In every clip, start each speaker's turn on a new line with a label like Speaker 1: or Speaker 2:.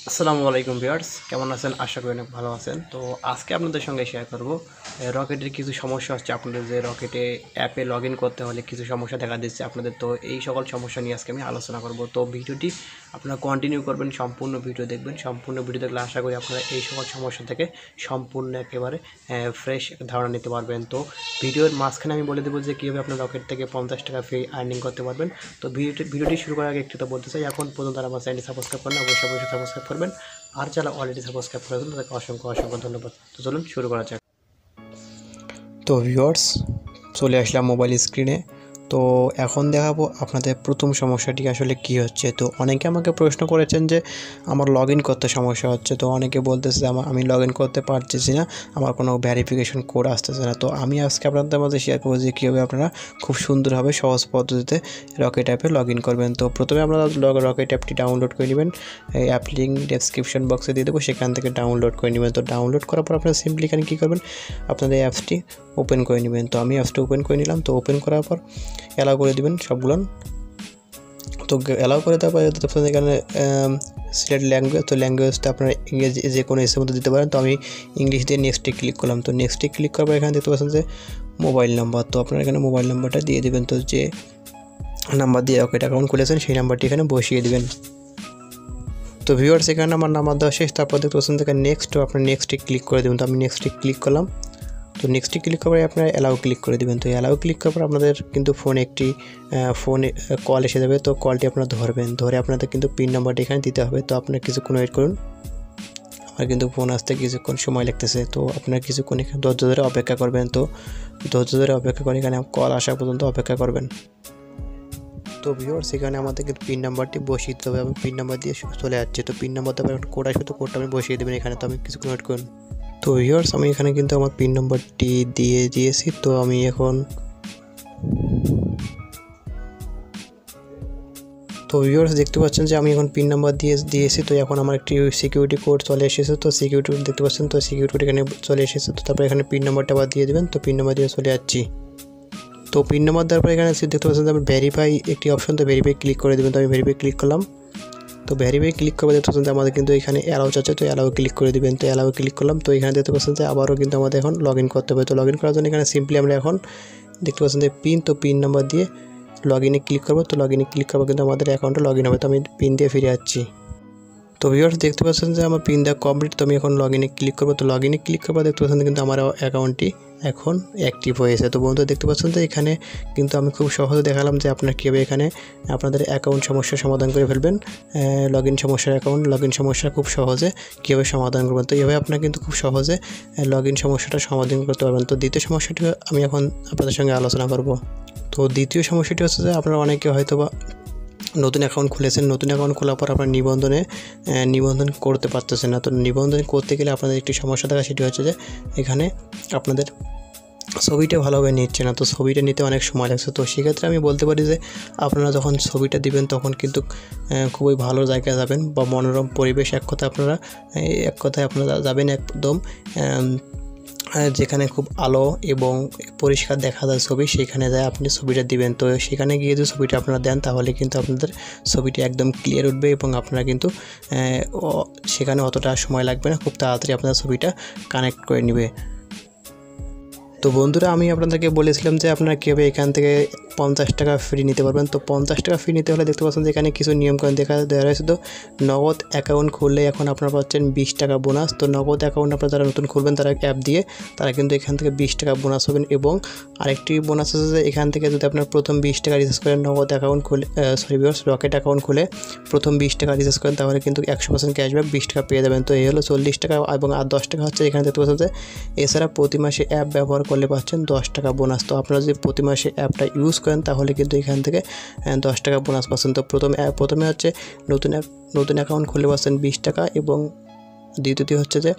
Speaker 1: আসসালামু আলাইকুম ভিউয়ার্স, কেমন আছেন? আশা করি অনেক ভালো আছেন। তো আজকে আপনাদের সঙ্গে শেয়ার করব রকেটের কিছু সমস্যা হচ্ছে। আপনাদের যে রকেটে অ্যাপে লগ ইন করতে হলে কিছু সমস্যা দেখা দিচ্ছে আপনাদের, তো এই সকল সমস্যা নিয়ে আজকে আমি আলোচনা করব। তো ভিডিওটি আপনারা কন্টিনিউ করবেন, সম্পূর্ণ ভিডিও দেখবেন। সম্পূর্ণ ভিডিও দেখলে আশা করি আপনারা এই সকল সমস্যা থেকে সম্পূর্ণ একেবারে ফ্রেশ ধারণা নিতে পারবেন। তো ভিডিওর মাঝখানে আমি বলে দেবো যে কীভাবে আপনার রকেট থেকে 50 টাকা ফ্রি আর্নিং করতে পারবেন। তো ভিডিওটি শুরু করার আগে একটু তো বলতে চাই, এখন পর্যন্ত আমার চ্যানেলটি সাবস্ক্রাইব করেন, অবশ্যই সাবস্ক্রাইব করবেন। আর যারা অলরেডি সাবস্ক্রাইব করেছেন তাদেরকে অসংখ্য ধন্যবাদ। তো চলুন শুরু করা যাক। তো ভিউয়ার্স, চলে আসলাম মোবাইল স্ক্রিনে। তো এখন দেখাবো আপনাদের প্রথম সমস্যাটি আসলে কি হচ্ছে। তো অনেকে আমাকে প্রশ্ন করেছেন যে আমার লগ ইন করতে সমস্যা হচ্ছে। তো অনেকে বলতেছে যে আমি লগ ইন করতে পারতেছি না, আমার কোনো ভেরিফিকেশন কোড আসতেছে না। তো আমি আজকে আপনাদের মাঝে শেয়ার করবো যে কীভাবে আপনারা খুব সুন্দরভাবে সহজ পদ্ধতিতে রকেট অ্যাপে লগ ইন করবেন। তো প্রথমে আপনারা রকেট অ্যাপটি ডাউনলোড করে নেবেন। এই অ্যাপ লিঙ্ক ডেসক্রিপশন বক্সে দিয়ে দেবো, সেখান থেকে ডাউনলোড করে নেবেন। তো ডাউনলোড করার পর আপনারা সিম্পলি এখানে কী করবেন, আপনাদের অ্যাপসটি ওপেন করে নেবেন। তো আমি অ্যাপসটি ওপেন করে নিলাম। তো ওপেন করার পর অ্যালাউ করে দেবেন সবগুলো। তো অ্যালাউ করে দেওয়ার পরে এখানে সিলেক্ট ল্যাঙ্গুয়েজ, তো ল্যাঙ্গুয়েজটা আপনারা ইংরেজি যে কোনো এসের মধ্যে দিতে পারেন। তো আমি ইংলিশ দিয়ে নেক্সটে ক্লিক করলাম। তো নেক্সটে ক্লিক করার পর এখানে দেখতে পাচ্ছেন যে মোবাইল নাম্বার, তো আপনারা এখানে মোবাইল নাম্বারটা দিয়ে দেবেন। তো যে নাম্বার দিয়ে রকেট অ্যাকাউন্ট খুলেছেন সেই নাম্বারটি এখানে বসিয়ে দেবেন। তো ভিউয়ার্স, এখানে আমার নাম্বার দেওয়া শেষ। তারপর দেখতে পাচ্ছেন এখানে নেক্সট, তো আপনার নেক্সটে ক্লিক করে দেবেন। তো আমি নেক্সটে ক্লিক করলাম। তো নেক্সটে ক্লিক করার পরে আপনারা অ্যালাউ ক্লিক করে দেবেন। তো অ্যালাউ ক্লিক করার পর আপনাদের কিন্তু ফোনে কল এসে যাবে। তো কলটি আপনারা ধরবেন, ধরে আপনাদের কিন্তু পিন নাম্বারটি এখানে দিতে হবে। তো আপনারা কিছুক্ষণ ওয়েট করুন, আমার কিন্তু ফোন আসতে কিছুক্ষণ সময় লাগতেছে। তো আপনারা কিছুক্ষণ এখানে ধৈর্য ধরে অপেক্ষা করবেন। তো ধৈর্য ধরে অপেক্ষা করে এখানে কল আসা পর্যন্ত অপেক্ষা করবেন। তো ভিউয়ার্স, এখানে আমাদের কিন্তু পিন নাম্বারটি বসিয়ে দিতে হবে। আমি পিন নাম্বার দিয়ে চলে যাচ্ছে। তো পিন নাম্বার দেওয়ার কোড আসবে, তো কোডটা আপনি বসিয়ে দেবেন এখানে। তো আমি কিছুক্ষণ ওয়েট করুন। তো ভিউয়ার্স, আমি এখানে কিন্তু আমার পিন নাম্বারটি দিয়ে দিয়েছি। তো আমি এখন ভিউয়ার্স দেখতে পাচ্ছেন যে আমি এখন পিন নাম্বার দিয়েছি। তো এখন আমার একটি সিকিউরিটি কোড চলে এসেছে। তো সিকিউরিটি দেখতে পাচ্ছেন, তো সিকিউরিটি এখানে চলে এসেছে। তো তারপরে এখানে পিন নাম্বারটা আবার দিয়ে দেবেন। তো পিন নাম্বার দিয়ে চলে যাচ্ছি। তো পিন নাম্বার দেওয়ার পর এখানে দেখতে পাচ্ছেন যে আমি ভেরিফাই একটি অপশন, তো ভেরিফাই ক্লিক করে দেবেন। তো আমি ভেরিফাই ক্লিক করলাম। তো ভেরিফাই ক্লিক করে দেখতে পাচ্ছেন যে আমাদের কিন্তু এখানে অ্যালাউ চাচ্ছে। তো অ্যালাউ ক্লিক করে দেবেন। তো অ্যালাউ ক্লিক করলাম। তো এখানে দেখতে পাচ্ছেন যে আবারও কিন্তু আমাদের এখন লগ ইন করতে হবে। তো লগ ইন করার জন্য এখানে সিম্পলি আমরা এখন দেখতে পাচ্ছেন যে পিন, তো পিন নাম্বার দিয়ে লগ ইনে ক্লিক করবো। তো লগ ইনে ক্লিক করবো কিন্তু আমাদের অ্যাকাউন্টে লগ ইন হবে। তো আমি পিন দিয়ে ফিরে যাচ্ছি। তো ভিউয়ার্স দেখতে পাচ্ছেন যে আমার পিন দেওয়া কমপ্লিট। তো আমি এখন লগ ইনে ক্লিক করবো। তো লগ ইনে ক্লিক করবো দেখতে পাচ্ছেন কিন্তু আমার অ্যাকাউন্টটি এখন অ্যাক্টিভ হয়েছে। তো বন্ধুরা দেখতে পাচ্ছেন যে এখানে কিন্তু আমি খুব সহজে দেখালাম যে আপনার কীভাবে এখানে আপনাদের অ্যাকাউন্ট সমস্যার সমাধান করে ফেলবেন। লগ ইন সমস্যা খুব সহজে কীভাবে সমাধান করবেন। তো এইভাবে আপনারা কিন্তু খুব সহজে লগ ইন সমস্যাটা সমাধান করতে পারবেন। তো দ্বিতীয় সমস্যাটি আমি এখন আপনাদের সঙ্গে আলোচনা করব। তো দ্বিতীয় সমস্যাটি হচ্ছে যে আপনারা অনেকে হয়তো বা নতুন অ্যাকাউন্ট খুলেছেন, নতুন অ্যাকাউন্ট খোলার পর আপনার নিবন্ধন করতে পারতেছেন না। তো নিবন্ধন করতে গেলে আপনাদের একটি সমস্যা দেখা, সেটি হচ্ছে যে এখানে আপনাদের ছবিটা ভালোভাবে নিচ্ছে না। তো ছবিটা নিতে অনেক সময় লাগছে। তো সেক্ষেত্রে আমি বলতে পারি যে আপনারা যখন ছবিটা দিবেন তখন কিন্তু খুবই ভালো জায়গায় যাবেন, বা মনোরম পরিবেশ, এক কথায় আপনারা যাবেন একদম যেখানে খুব আলো এবং পরিষ্কার দেখা যায় ছবি, সেখানে যায় আপনি ছবিটা দিবেন। তো সেখানে গিয়ে যদি ছবিটা আপনারা দেন তাহলে কিন্তু আপনাদের ছবিটি একদম ক্লিয়ার উঠবে এবং আপনারা কিন্তু সেখানে অতটা সময় লাগবে না, খুব তাড়াতাড়ি আপনার ছবিটা কানেক্ট করে নেবে। তো বন্ধুরা, আমি আপনাদেরকে বলেছিলাম যে আপনারা কীভাবে এখান থেকে 50 টাকা ফ্রি নিতে পারবেন। তো 50 টাকা ফ্রি নিতে হলে দেখতে পাচ্ছেন যে এখানে কিছু নিয়মকানুন দেওয়া রয়েছে। তো নগদ অ্যাকাউন্ট খুললে এখন আপনারা পাচ্ছেন 20 টাকা বোনাস। তো নগদ অ্যাকাউন্ট আপনারা যারা নতুন খুলবেন তারা অ্যাপ দিয়ে, তারা কিন্তু এখান থেকে 20 টাকা বোনাস পাবেন। এবং আরেকটি বোনাস আছে যে এখান থেকে যদি আপনার প্রথম 20 টাকা রিচার্জ করেন, নগদ অ্যাকাউন্ট খুলে রকেট অ্যাকাউন্ট খুলে প্রথম 20 টাকা রিচার্জ করেন, তাহলে কিন্তু 100% ক্যাশব্যাক 20 টাকা পেয়ে যাবেন। তো এই হলো 40 টাকা, এবং আর 10 টাকা হচ্ছে এখানে দেখতে পাচ্ছেন যে এছাড়া প্রতি মাসে অ্যাপ ব্যবহার করলে পাচ্ছেন 10 টাকা বোনাস। তো আপনারা যদি প্রতি মাসে অ্যাপটা ইউজ করেন তাহলে কিন্তু এখান থেকে 10 টাকা বোনাস পাচ্ছেন। তো প্রথমে হচ্ছে নতুন অ্যাকাউন্ট খুলে পাচ্ছেন 20 টাকা, এবং দ্বিতীয়টি হচ্ছে যে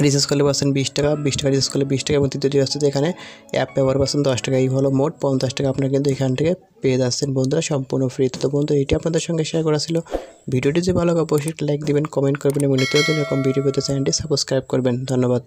Speaker 1: রিচার্জ করলে পাচ্ছেন 20 টাকা রিচার্জ করলে 20 টাকা, এবং তৃতীয়টি হচ্ছে যে এখানে অ্যাপ ব্যবহার পাচ্ছেন 10 টাকা। এই হলো মোট 50 টাকা আপনারা কিন্তু এখান থেকে পেয়ে যাচ্ছেন বন্ধুরা, সম্পূর্ণ ফ্রি। তো বন্ধু, এটি আপনাদের সঙ্গে শেয়ার করা ছিল। ভিডিওটি যে ভালো লাগে অবশ্যই লাইক দিবেন, কমেন্ট করবেন, এবং নিত্য নতুন এরকম ভিডিও পেতে চ্যানেলটি সাবস্ক্রাইব করবেন। ধন্যবাদ।